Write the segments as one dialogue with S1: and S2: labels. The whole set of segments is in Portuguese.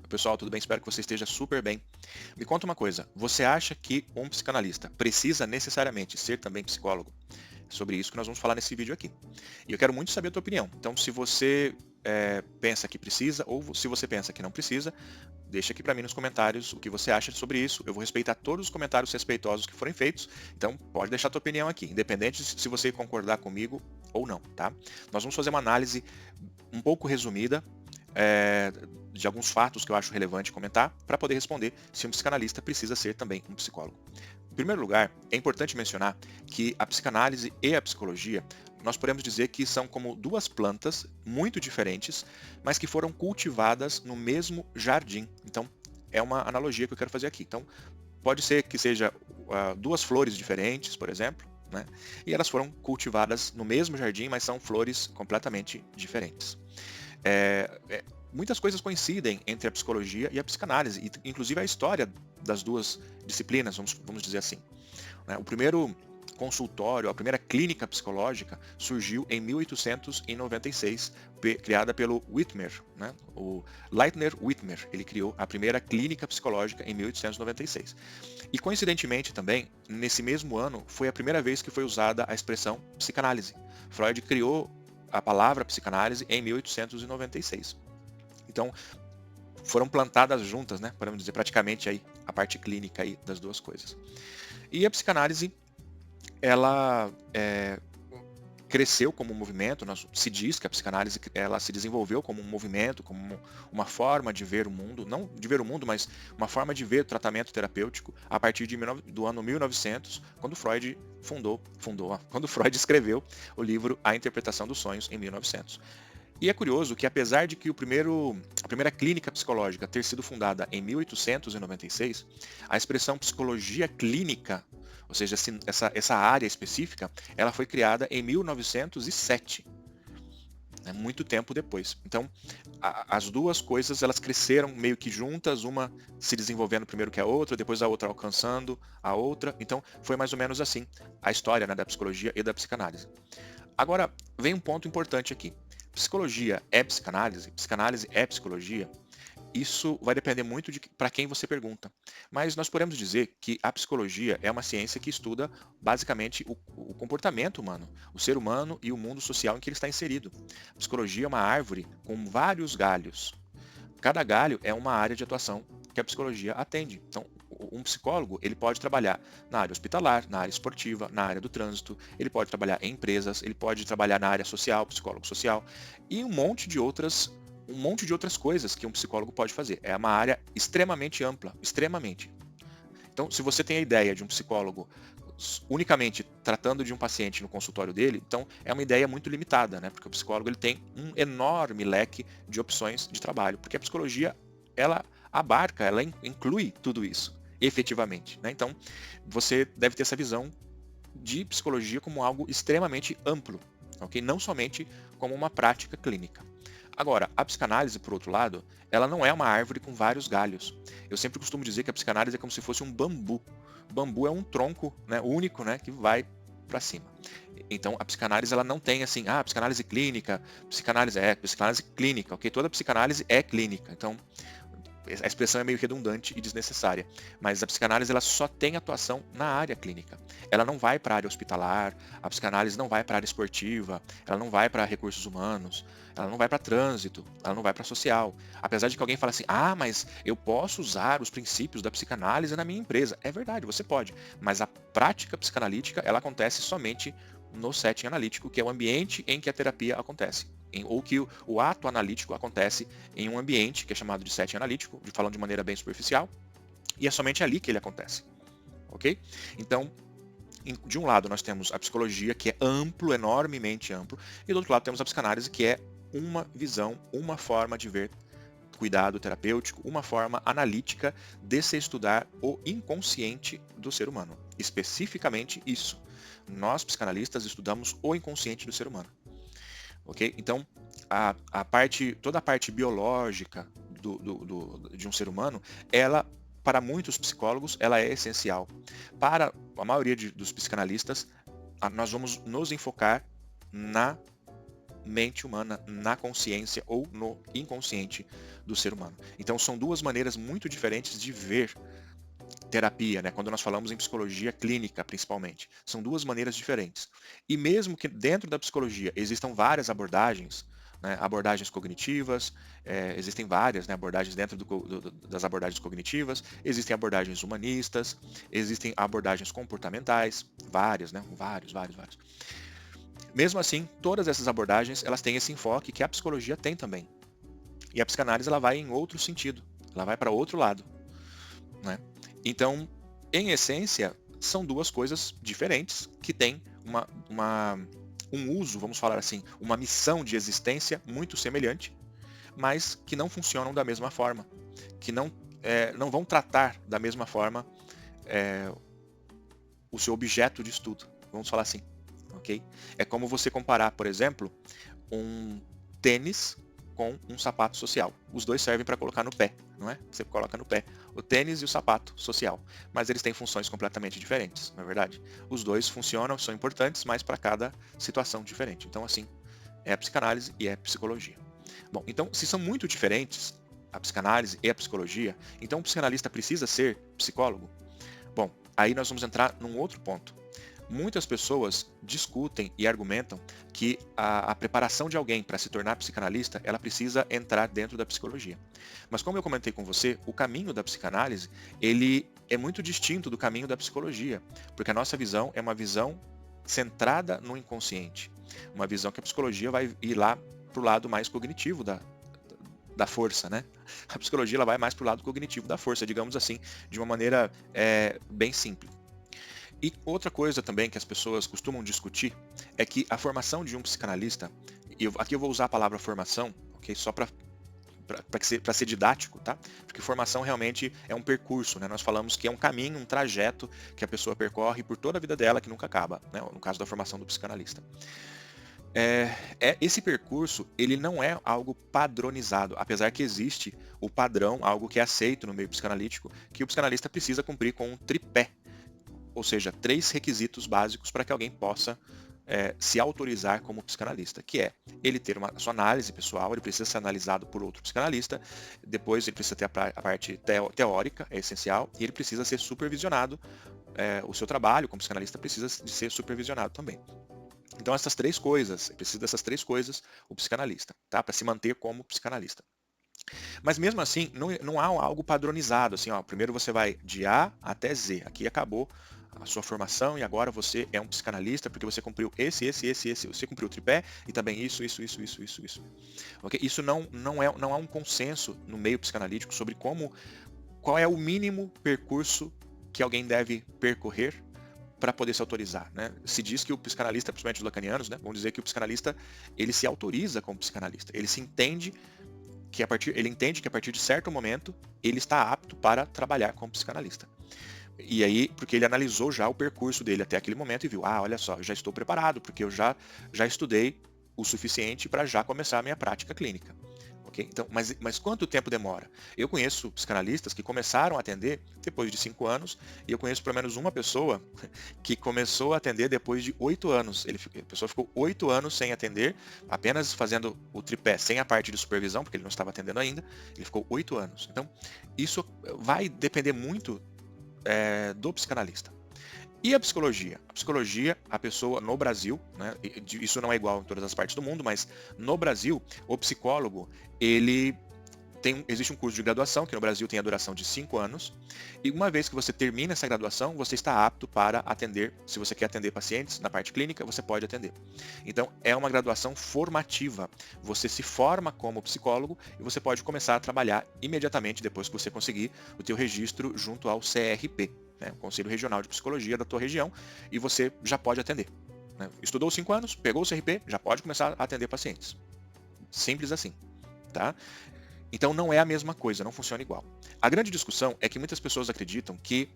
S1: Pessoal, tudo bem? Espero que você esteja super bem. Me conta uma coisa, você acha que um psicanalista precisa necessariamente ser também psicólogo? É sobre isso que nós vamos falar nesse vídeo aqui. E eu quero muito saber a tua opinião. Então, se você pensa que precisa ou se você pensa que não precisa, deixa aqui para mim nos comentários o que você acha sobre isso. Eu vou respeitar todos os comentários respeitosos que forem feitos, então pode deixar a tua opinião aqui, independente se você concordar comigo ou não, tá? Nós vamos fazer uma análise um pouco resumida é, de alguns fatos que eu acho relevante comentar para poder responder se um psicanalista precisa ser também um psicólogo. Em primeiro lugar, é importante mencionar que a psicanálise e a psicologia, nós podemos dizer que são como duas plantas muito diferentes, mas que foram cultivadas no mesmo jardim. Então, é uma analogia que eu quero fazer aqui. Então, pode ser que seja duas flores diferentes, por exemplo, né? E elas foram cultivadas no mesmo jardim, mas são flores completamente diferentes. Muitas coisas coincidem entre a psicologia e a psicanálise, e inclusive a história das duas disciplinas, vamos dizer assim, né? O primeiro consultório, a primeira clínica psicológica surgiu em 1896, criada pelo Whitmer, né? O Leitner Whitmer, ele criou a primeira clínica psicológica em 1896. E coincidentemente também, nesse mesmo ano, foi a primeira vez que foi usada a expressão psicanálise. Freud criou a palavra psicanálise em 1896. Então, foram plantadas juntas, né? Podemos dizer praticamente aí a parte clínica aí das duas coisas. E a psicanálise, ela cresceu como um movimento. Se diz que a psicanálise ela se desenvolveu como um movimento, como uma forma de ver o mundo, não de ver o mundo, mas uma forma de ver o tratamento terapêutico a partir do ano 1900, quando Freud quando Freud escreveu o livro A Interpretação dos Sonhos em 1900. E é curioso que, apesar de que a primeira clínica psicológica ter sido fundada em 1896, a expressão psicologia clínica, ou seja, essa área específica, ela foi criada em 1907, né, muito tempo depois. Então, as duas coisas elas cresceram meio que juntas, uma se desenvolvendo primeiro que a outra, depois a outra alcançando a outra. Então, foi mais ou menos assim a história, né, da psicologia e da psicanálise. Agora, vem um ponto importante aqui. Psicologia é psicanálise? Psicanálise é psicologia? Isso vai depender muito de para quem você pergunta. Mas nós podemos dizer que a psicologia é uma ciência que estuda basicamente o comportamento humano, o ser humano e o mundo social em que ele está inserido. A psicologia é uma árvore com vários galhos. Cada galho é uma área de atuação que a psicologia atende. Então, um psicólogo, ele pode trabalhar na área hospitalar, na área esportiva, na área do trânsito, ele pode trabalhar em empresas, ele pode trabalhar na área social, psicólogo social, e um monte de outras coisas que um psicólogo pode fazer. É uma área extremamente ampla, extremamente. Então, se você tem a ideia de um psicólogo unicamente tratando de um paciente no consultório dele, então é uma ideia muito limitada, né? Porque o psicólogo ele tem um enorme leque de opções de trabalho, porque a psicologia ela abarca, ela inclui tudo isso, efetivamente, né? Então, você deve ter essa visão de psicologia como algo extremamente amplo, ok? Não somente como uma prática clínica. Agora, a psicanálise, por outro lado, ela não é uma árvore com vários galhos. Eu sempre costumo dizer que a psicanálise é como se fosse um bambu. O bambu é um tronco, né, único, né, que vai para cima. Então, a psicanálise ela não tem assim, psicanálise clínica, psicanálise clínica, ok? Toda psicanálise é clínica. Então, a expressão é meio redundante e desnecessária, mas a psicanálise ela só tem atuação na área clínica. Ela não vai para a área hospitalar, a psicanálise não vai para a área esportiva, ela não vai para recursos humanos, ela não vai para trânsito, ela não vai para social. Apesar de que alguém fala assim, mas eu posso usar os princípios da psicanálise na minha empresa. É verdade, você pode, mas a prática psicanalítica ela acontece somente no setting analítico, que é o ambiente em que a terapia acontece. Ou que o ato analítico acontece em um ambiente que é chamado de setting analítico, falando de maneira bem superficial, e é somente ali que ele acontece, ok? Então, de um lado nós temos a psicologia, que é amplo, enormemente amplo, e do outro lado temos a psicanálise, que é uma visão, uma forma de ver cuidado terapêutico, uma forma analítica de se estudar o inconsciente do ser humano. Especificamente isso. Nós, psicanalistas, estudamos o inconsciente do ser humano. Ok? Então, toda a parte biológica de um ser humano, ela, para muitos psicólogos, ela é essencial. Para a maioria dos psicanalistas, nós vamos nos enfocar mente humana, na consciência ou no inconsciente do ser humano. Então são duas maneiras muito diferentes de ver terapia, né? Quando nós falamos em psicologia clínica, principalmente. São duas maneiras diferentes. E mesmo que dentro da psicologia existam várias abordagens, né? Abordagens cognitivas, existem várias, né, abordagens dentro das abordagens cognitivas, existem abordagens humanistas, existem abordagens comportamentais, várias, né? Vários. Mesmo assim, todas essas abordagens, elas têm esse enfoque que a psicologia tem também. E a psicanálise, ela vai em outro sentido, ela vai para outro lado, né? Então, em essência, são duas coisas diferentes que têm um uso, vamos falar assim, uma missão de existência muito semelhante, mas que não funcionam da mesma forma, que não vão tratar da mesma forma o seu objeto de estudo, vamos falar assim, ok? É como você comparar, por exemplo, um tênis com um sapato social. Os dois servem para colocar no pé, não é? Você coloca no pé o tênis e o sapato social, mas eles têm funções completamente diferentes, não é verdade? Os dois funcionam, são importantes, mas para cada situação diferente. Então, assim, é a psicanálise e é a psicologia. Bom, então, se são muito diferentes, a psicanálise e a psicologia, então o psicanalista precisa ser psicólogo? Bom, aí nós vamos entrar num outro ponto. Muitas pessoas discutem e argumentam que a preparação de alguém para se tornar psicanalista, ela precisa entrar dentro da psicologia. Mas como eu comentei com você, o caminho da psicanálise, ele é muito distinto do caminho da psicologia, porque a nossa visão é uma visão centrada no inconsciente. Uma visão que a psicologia vai ir lá para o lado mais cognitivo da força, né? A psicologia ela vai mais para o lado cognitivo da força, digamos assim, de uma maneira bem simples. E outra coisa também que as pessoas costumam discutir é que a formação de um psicanalista, aqui eu vou usar a palavra formação, ok? Só para ser didático, tá? Porque formação realmente é um percurso, né? Nós falamos que é um caminho, um trajeto que a pessoa percorre por toda a vida dela que nunca acaba, né? No caso da formação do psicanalista. Esse percurso, ele não é algo padronizado, apesar que existe o padrão, algo que é aceito no meio psicanalítico, que o psicanalista precisa cumprir com um tripé, ou seja, 3 requisitos básicos para que alguém possa se autorizar como psicanalista, que é ele ter a sua análise pessoal, ele precisa ser analisado por outro psicanalista, depois ele precisa ter a parte teórica, é essencial, e ele precisa ser supervisionado, o seu trabalho como psicanalista precisa de ser supervisionado também. Então essas 3 coisas, precisa dessas 3 coisas o psicanalista, tá? Para se manter como psicanalista. Mas mesmo assim, não há algo padronizado, assim, ó, primeiro você vai de A até Z, aqui acabou a sua formação e agora você é um psicanalista porque você cumpriu esse, você cumpriu o tripé e também isso. Okay? Isso não há um consenso no meio psicanalítico sobre qual é o mínimo percurso que alguém deve percorrer para poder se autorizar, né? Se diz que o psicanalista, principalmente os lacanianos, né, vão dizer que o psicanalista ele se autoriza como psicanalista, ele entende que a partir de certo momento ele está apto para trabalhar como psicanalista. E aí, porque ele analisou já o percurso dele até aquele momento e viu, olha só, eu já estou preparado, porque eu já estudei o suficiente para já começar a minha prática clínica. Okay? Então, mas quanto tempo demora? Eu conheço psicanalistas que começaram a atender depois de 5 anos, e eu conheço pelo menos uma pessoa que começou a atender depois de 8 anos. A pessoa ficou 8 anos sem atender, apenas fazendo o tripé, sem a parte de supervisão, porque ele não estava atendendo ainda, ele ficou 8 anos. Então, isso vai depender muito do psicanalista. E a psicologia? A psicologia, a pessoa no Brasil, né, isso não é igual em todas as partes do mundo, mas no Brasil, o psicólogo, existe um curso de graduação, que no Brasil tem a duração de 5 anos, e uma vez que você termina essa graduação, você está apto para atender, se você quer atender pacientes na parte clínica, você pode atender. Então, é uma graduação formativa. Você se forma como psicólogo e você pode começar a trabalhar imediatamente depois que você conseguir o teu registro junto ao CRP, né, o Conselho Regional de Psicologia da tua região, e você já pode atender. Né? Estudou 5 anos, pegou o CRP, já pode começar a atender pacientes. Simples assim, tá? Então não é a mesma coisa, não funciona igual. A grande discussão é que muitas pessoas acreditam que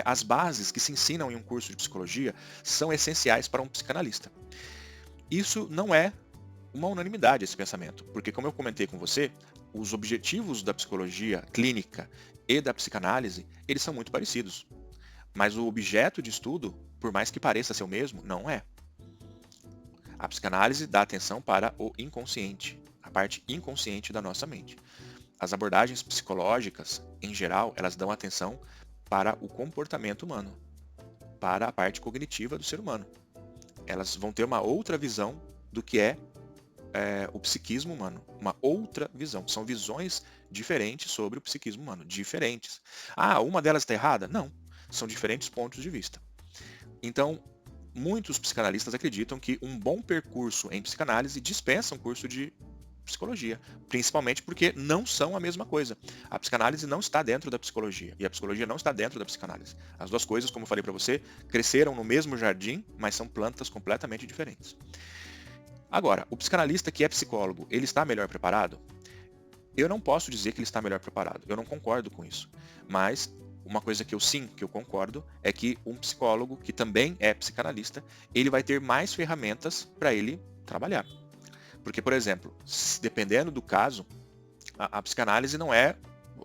S1: as bases que se ensinam em um curso de psicologia são essenciais para um psicanalista. Isso não é uma unanimidade, esse pensamento, porque como eu comentei com você, os objetivos da psicologia clínica e da psicanálise, eles são muito parecidos. Mas o objeto de estudo, por mais que pareça ser o mesmo, não é. A psicanálise dá atenção para o inconsciente, a parte inconsciente da nossa mente. As abordagens psicológicas, em geral, elas dão atenção para o comportamento humano, para a parte cognitiva do ser humano. Elas vão ter uma outra visão do que é o psiquismo humano, uma outra visão. São visões diferentes sobre o psiquismo humano, diferentes. Ah, uma delas está errada? Não, são diferentes pontos de vista. Então, muitos psicanalistas acreditam que um bom percurso em psicanálise dispensa um curso de psicologia, principalmente porque não são a mesma coisa. A psicanálise não está dentro da psicologia e a psicologia não está dentro da psicanálise. As duas coisas, como eu falei para você, cresceram no mesmo jardim, mas são plantas completamente diferentes. Agora, o psicanalista que é psicólogo, ele está melhor preparado? Eu não posso dizer que ele está melhor preparado. Eu não concordo com isso. Mas uma coisa que eu concordo, é que um psicólogo que também é psicanalista, ele vai ter mais ferramentas para ele trabalhar. Porque, por exemplo, dependendo do caso, a psicanálise não é,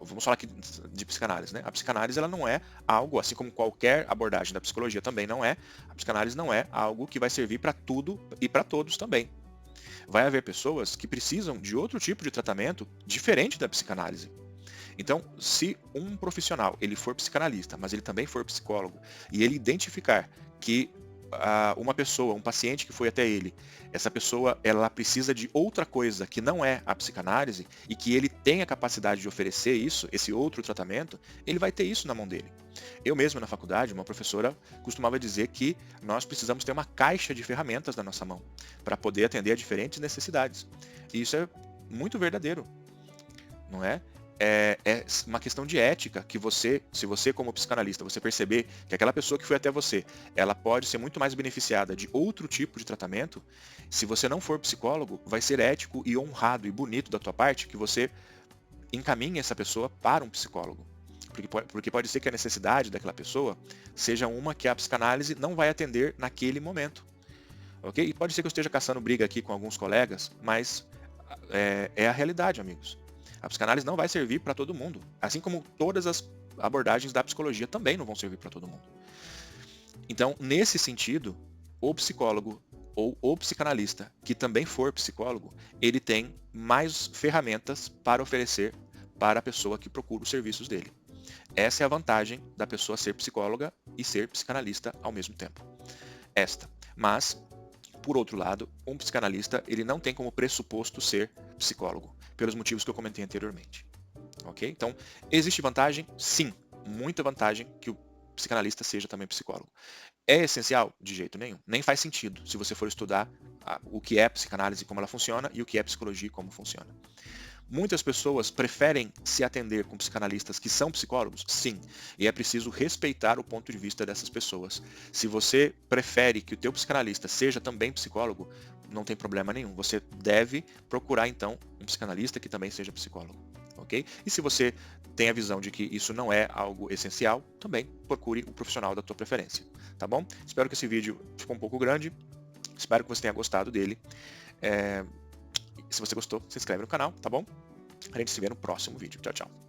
S1: vamos falar aqui de psicanálise, né? A psicanálise ela não é algo, assim como qualquer abordagem da psicologia também não é, a psicanálise não é algo que vai servir para tudo e para todos também. Vai haver pessoas que precisam de outro tipo de tratamento diferente da psicanálise. Então, se um profissional ele for psicanalista, mas ele também for psicólogo, e ele identificar que uma pessoa, um paciente que foi até ele, essa pessoa ela precisa de outra coisa que não é a psicanálise e que ele tem a capacidade de oferecer isso, esse outro tratamento, ele vai ter isso na mão dele. Eu mesmo na faculdade, uma professora costumava dizer que nós precisamos ter uma caixa de ferramentas na nossa mão para poder atender a diferentes necessidades. E isso é muito verdadeiro, não é? É uma questão de ética que você, se você como psicanalista, você perceber que aquela pessoa que foi até você, ela pode ser muito mais beneficiada de outro tipo de tratamento, se você não for psicólogo, vai ser ético e honrado e bonito da tua parte que você encaminhe essa pessoa para um psicólogo. Porque pode ser que a necessidade daquela pessoa seja uma que a psicanálise não vai atender naquele momento. Ok? E pode ser que eu esteja caçando briga aqui com alguns colegas, mas é a realidade, amigos. A psicanálise não vai servir para todo mundo, assim como todas as abordagens da psicologia também não vão servir para todo mundo. Então, nesse sentido, o psicólogo ou o psicanalista que também for psicólogo, ele tem mais ferramentas para oferecer para a pessoa que procura os serviços dele. Essa é a vantagem da pessoa ser psicóloga e ser psicanalista ao mesmo tempo. Mas, por outro lado, um psicanalista ele não tem como pressuposto ser psicólogo, pelos motivos que eu comentei anteriormente. Ok? Então, existe vantagem? Sim, muita vantagem que o psicanalista seja também psicólogo. É essencial? De jeito nenhum. Nem faz sentido se você for estudar o que é psicanálise e como ela funciona e o que é psicologia e como funciona. Muitas pessoas preferem se atender com psicanalistas que são psicólogos? Sim. E é preciso respeitar o ponto de vista dessas pessoas. Se você prefere que o teu psicanalista seja também psicólogo, não tem problema nenhum. Você deve procurar, então, um psicanalista que também seja psicólogo. Ok? E se você tem a visão de que isso não é algo essencial, também procure o profissional da tua preferência. Tá bom? Espero que esse vídeo ficou um pouco grande. Espero que você tenha gostado dele. Se você gostou, se inscreve no canal, tá bom? A gente se vê no próximo vídeo. Tchau, tchau.